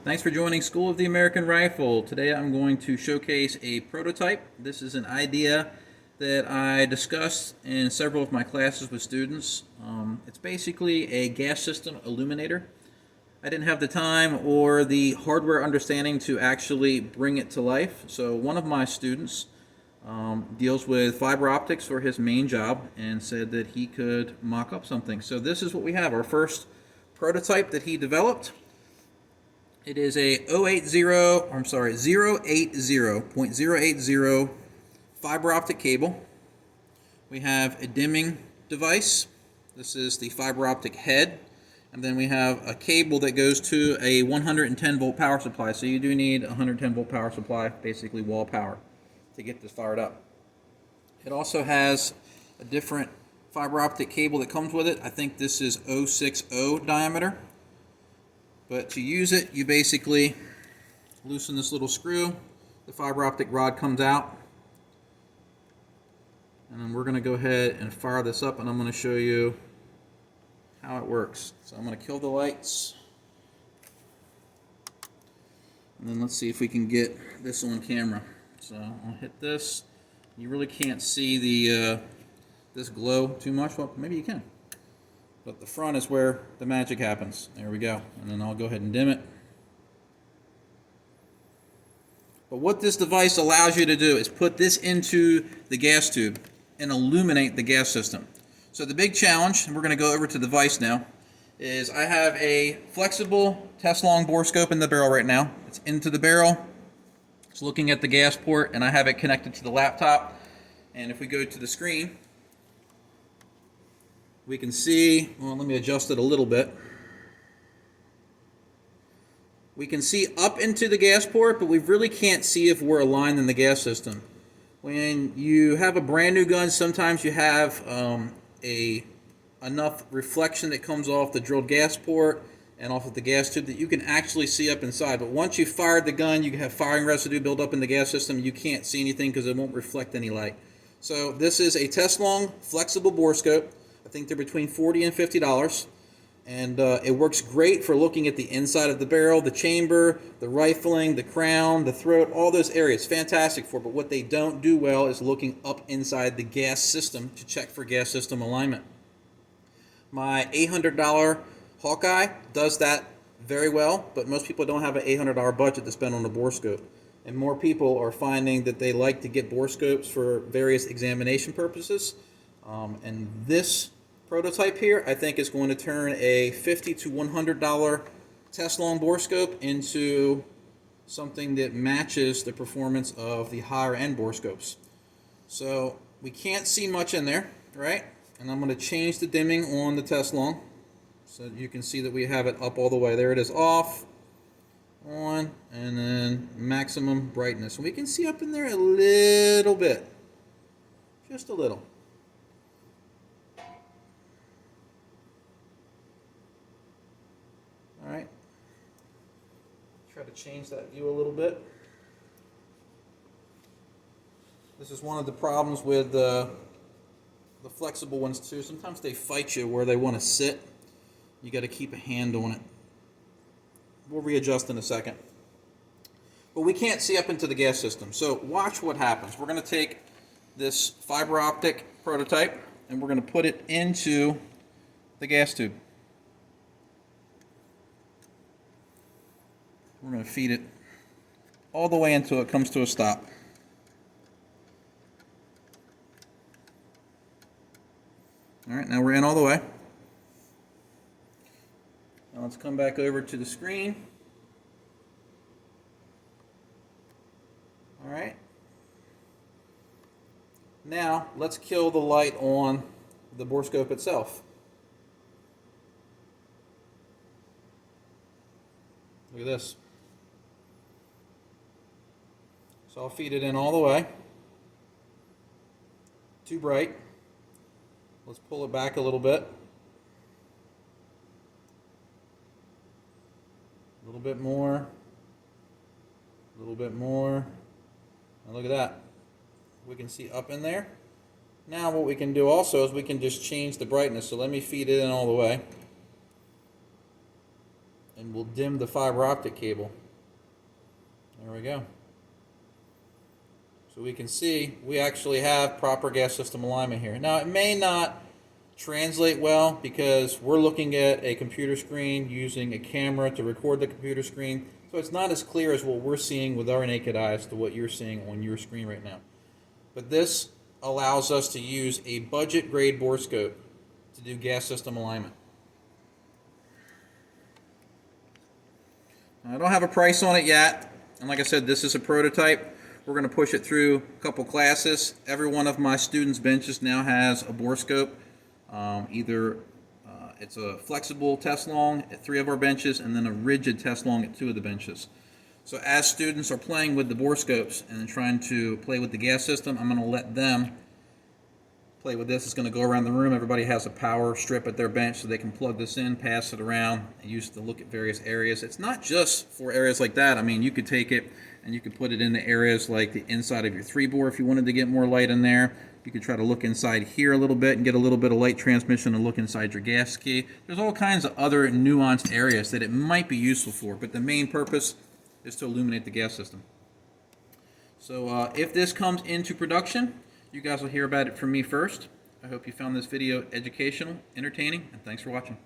Thanks for joining School of the American Rifle. Today I'm going to showcase a prototype. This is an idea that I discussed in several of my classes with students. It's basically a gas system illuminator. I didn't have the time or the hardware understanding to actually bring it to life. So one of my students deals with fiber optics for his main job and said that he could mock up something. So this is what we have, our first prototype that he developed. It is a 0.080 fiber optic cable. We have a dimming device. This is the fiber optic head. And then we have a cable that goes to a 110 volt power supply. So you do need a 110 volt power supply, basically wall power, to get this fired up. It also has a different fiber optic cable that comes with it. I think this is 060 diameter. But to use it, you basically loosen this little screw. The fiber optic rod comes out. And then we're going to go ahead and fire this up, and I'm going to show you how it works. So I'm going to kill the lights. And then let's see if we can get this on camera. So I'll hit this. You really can't see the this glow too much. Well, maybe you can. But the front is where the magic happens. There we go. And then I'll go ahead and dim it. But what this device allows you to do is put this into the gas tube and illuminate the gas system. So the big challenge, and we're going to go over to the device now, is I have a flexible test-long borescope in the barrel right now. It's into the barrel. It's looking at the gas port, and I have it connected to the laptop. And if we go to the screen, we can see, well, let me adjust it a little bit. We can see up into the gas port, but we really can't see if we're aligned in the gas system. When you have a brand new gun, sometimes you have enough reflection that comes off the drilled gas port and off of the gas tube that you can actually see up inside. But once you fired the gun, you have firing residue build up in the gas system. You can't see anything because it won't reflect any light. So this is a test-long flexible borescope. I think they're between $40 and $50, and it works great for looking at the inside of the barrel, the chamber, the rifling, the crown, the throat, all those areas. Fantastic for it, but what they don't do well is looking up inside the gas system to check for gas system alignment. My $800 Hawkeye does that very well, but most people don't have an $800 budget to spend on a borescope. And more people are finding that they like to get borescopes for various examination purposes. And this prototype here, I think, is going to turn a $50 to $100 test-long borescope into something that matches the performance of the higher-end borescopes. So we can't see much in there, right? And I'm going to change the dimming on the test-long so you can see that we have it up all the way. There it is, off, on, and then maximum brightness. And we can see up in there a little bit, just a little. All right, try to change that view a little bit. This is one of the problems with the flexible ones too. Sometimes they fight you where they want to sit. You got to keep a hand on it. We'll readjust in a second. But we can't see up into the gas system. So watch what happens. We're going to take this fiber optic prototype and we're going to put it into the gas tube. We're going to feed it all the way until it comes to a stop. All right, now we're in all the way. Now let's come back over to the screen. All right. Now let's kill the light on the borescope itself. Look at this. So I'll feed it in all the way. Too bright. Let's pull it back a little bit. A little bit more. A little bit more. And look at that. We can see up in there. Now what we can do also is we can just change the brightness. So let me feed it in all the way. and we'll dim the fiber optic cable. There we go. So we can see we actually have proper gas system alignment here. Now it may not translate well because we're looking at a computer screen using a camera to record the computer screen, so it's not as clear as what we're seeing with our naked eyes to what you're seeing on your screen right now. But this allows us to use a budget grade borescope to do gas system alignment. I don't have a price on it yet, and like I said, this is a prototype. We're going to push it through a couple classes. Every one of my students' benches now has a borescope. Either it's a flexible test long at 3 of our benches and then a rigid test long at 2 of the benches. So as students are playing with the borescopes and trying to play with the gas system, I'm going to let them play with this. It's going to go around the room. Everybody has a power strip at their bench so they can plug this in, pass it around, and use it to look at various areas. It's not just for areas like that. I mean, you could take it and you could put it into areas like the inside of your 3-bore if you wanted to get more light in there. You could try to look inside here a little bit and get a little bit of light transmission and look inside your gas key. There's all kinds of other nuanced areas that it might be useful for, but the main purpose is to illuminate the gas system. So if this comes into production, you guys will hear about it from me first. I hope you found this video educational, entertaining, and thanks for watching.